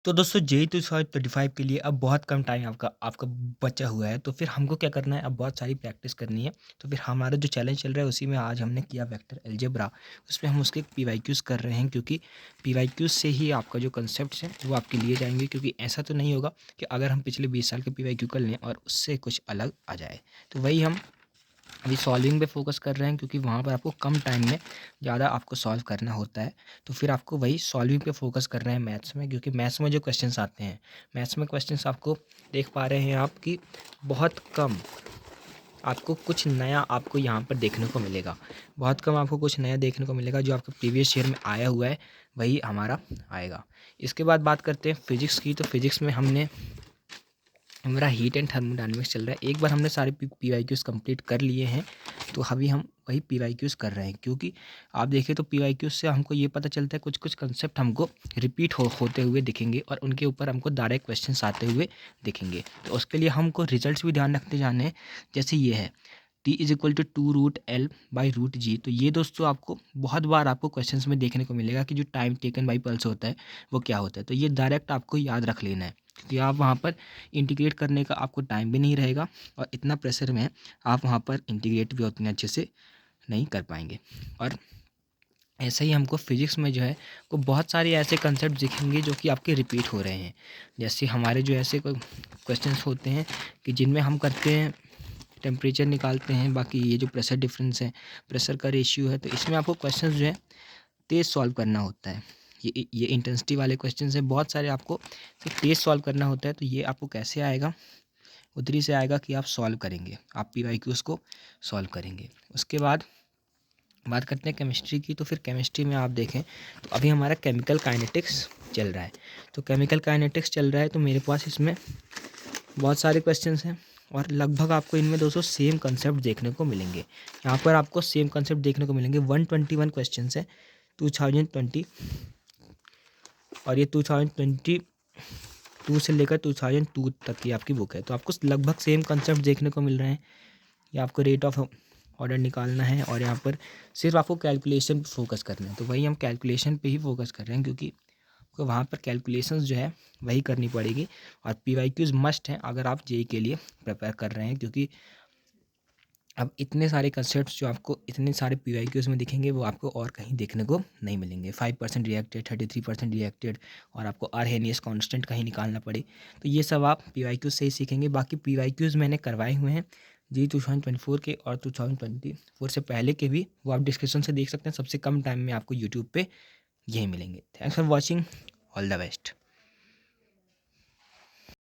तो दोस्तों जेई 2025 के लिए अब बहुत कम टाइम आपका आपका बचा हुआ है, तो फिर हमको क्या करना है, अब बहुत सारी प्रैक्टिस करनी है। तो फिर हमारा जो चैलेंज चल रहा है उसी में आज हमने किया वेक्टर अलजेब्रा। उसमें हम उसके पीवाईक्यूज़ कर रहे हैं, क्योंकि पीवाईक्यूज़ से ही आपका जो कंसेप्ट्स हैं वो आपके लिए जाएंगे। क्योंकि ऐसा तो नहीं होगा कि अगर हम पिछले 20 साल के पीवाईक्यू कर लें और उससे कुछ अलग आ जाए। तो वही हम अभी सॉल्विंग पे फोकस कर रहे हैं, क्योंकि वहाँ पर आपको कम टाइम में ज़्यादा आपको सॉल्व करना होता है। तो फिर आपको वही सॉल्विंग पे फोकस कर रहे हैं मैथ्स में, क्योंकि मैथ्स में जो क्वेश्चंस आते हैं, मैथ्स में क्वेश्चंस आपको देख पा रहे हैं आप कि बहुत कम आपको कुछ नया आपको यहाँ पर देखने को मिलेगा। बहुत कम आपको कुछ नया देखने को मिलेगा। जो आपका प्रीवियस ईयर में आया हुआ है वही हमारा आएगा। इसके बाद बात करते हैं फिजिक्स की। तो फिजिक्स में हमारा हीट एंड थर्मोडायनेमिक्स चल रहा है। एक बार हमने सारे पीवाईक्यूज़ कंप्लीट कर लिए हैं, तो अभी हम वही पीवाईक्यूज़ कर रहे हैं। क्योंकि आप देखें तो पीवाईक्यूज़ से हमको ये पता चलता है कुछ कुछ कंसेप्ट हमको रिपीट होते हुए दिखेंगे और उनके ऊपर हमको डायरेक्ट क्वेश्चंस आते हुए दिखेंगे। तो उसके लिए हमको रिजल्ट्स भी ध्यान रखते जाने हैं। जैसे ये है T = 2√L/√G। तो ये दोस्तों आपको बहुत बार आपको क्वेश्चंस में देखने को मिलेगा कि जो टाइम टेकन बाई पल्स होता है वो क्या होता है। तो ये डायरेक्ट आपको याद रख लेना है, क्योंकि आप वहाँ पर इंटीग्रेट करने का आपको टाइम भी नहीं रहेगा और इतना प्रेशर में आप वहाँ पर इंटीग्रेट भी उतने अच्छे से नहीं कर पाएंगे। और ऐसे ही हमको फिजिक्स में जो है वो बहुत सारे ऐसे कंसेप्ट दिखेंगे जो कि आपके रिपीट हो रहे हैं। जैसे हमारे जो ऐसे क्वेश्चंस होते हैं कि जिनमें हम करते हैं टेम्परेचर निकालते हैं, बाकी ये जो प्रेशर डिफरेंस है, प्रेशर का रेशियो है, तो इसमें आपको क्वेश्चंस जो है तेज़ सॉल्व करना होता है। ये इंटेंसिटी वाले क्वेश्चंस हैं, बहुत सारे आपको तेज़ सॉल्व करना होता है। तो ये आपको कैसे आएगा, उधरी से आएगा कि आप सॉल्व करेंगे, आप पीवाईक्यूज़ को सॉल्व करेंगे। उसके बाद बात करते हैं केमिस्ट्री की। तो फिर केमिस्ट्री में आप देखें तो अभी हमारा केमिकल काइनेटिक्स चल रहा है। तो केमिकल काइनेटिक्स चल रहा है तो मेरे पास इसमें बहुत सारे क्वेश्चंस हैं और लगभग आपको इनमें दोस्तों सेम कंसेप्ट देखने को मिलेंगे। यहाँ पर आपको सेम कंसेप्ट देखने को मिलेंगे। 121 क्वेश्चंस हैं 2020, और ये 2022 से लेकर 2002 तक की आपकी बुक है। तो आपको लगभग सेम कंसेप्ट देखने को मिल रहे हैं। ये आपको रेट ऑफ ऑर्डर निकालना है और यहाँ पर सिर्फ आपको कैलकुलेशन पे फोकस करना है। तो वही हम कैलकुलेशन पे ही फोकस कर रहे हैं, क्योंकि आपको वहाँ पर कैलकुलेशंस जो है वही करनी पड़ेगी। और पीवाईक्यूज़ मस्ट हैं अगर आप जेईई के लिए प्रिपेयर कर रहे हैं, क्योंकि अब इतने सारे कंसेप्ट्स जो आपको इतने सारे पीवाईक्यूज़ में दिखेंगे वो आपको और कहीं देखने को नहीं मिलेंगे। 5% रिएक्टेड, 33% रिएक्टेड, और आपको आर्हेनियस कांस्टेंट कहीं निकालना पड़े, तो ये सब आप पीवाईक्यूज़ से ही सीखेंगे। बाकी पीवाईक्यूज़ मैंने करवाए हुए हैं जी 2024 के और 2024 से पहले के भी, वो आप डिस्क्रिप्शन से देख सकते हैं। सबसे कम टाइम में आपको यूट्यूब पे यही मिलेंगे। Thanks for watching, all the best.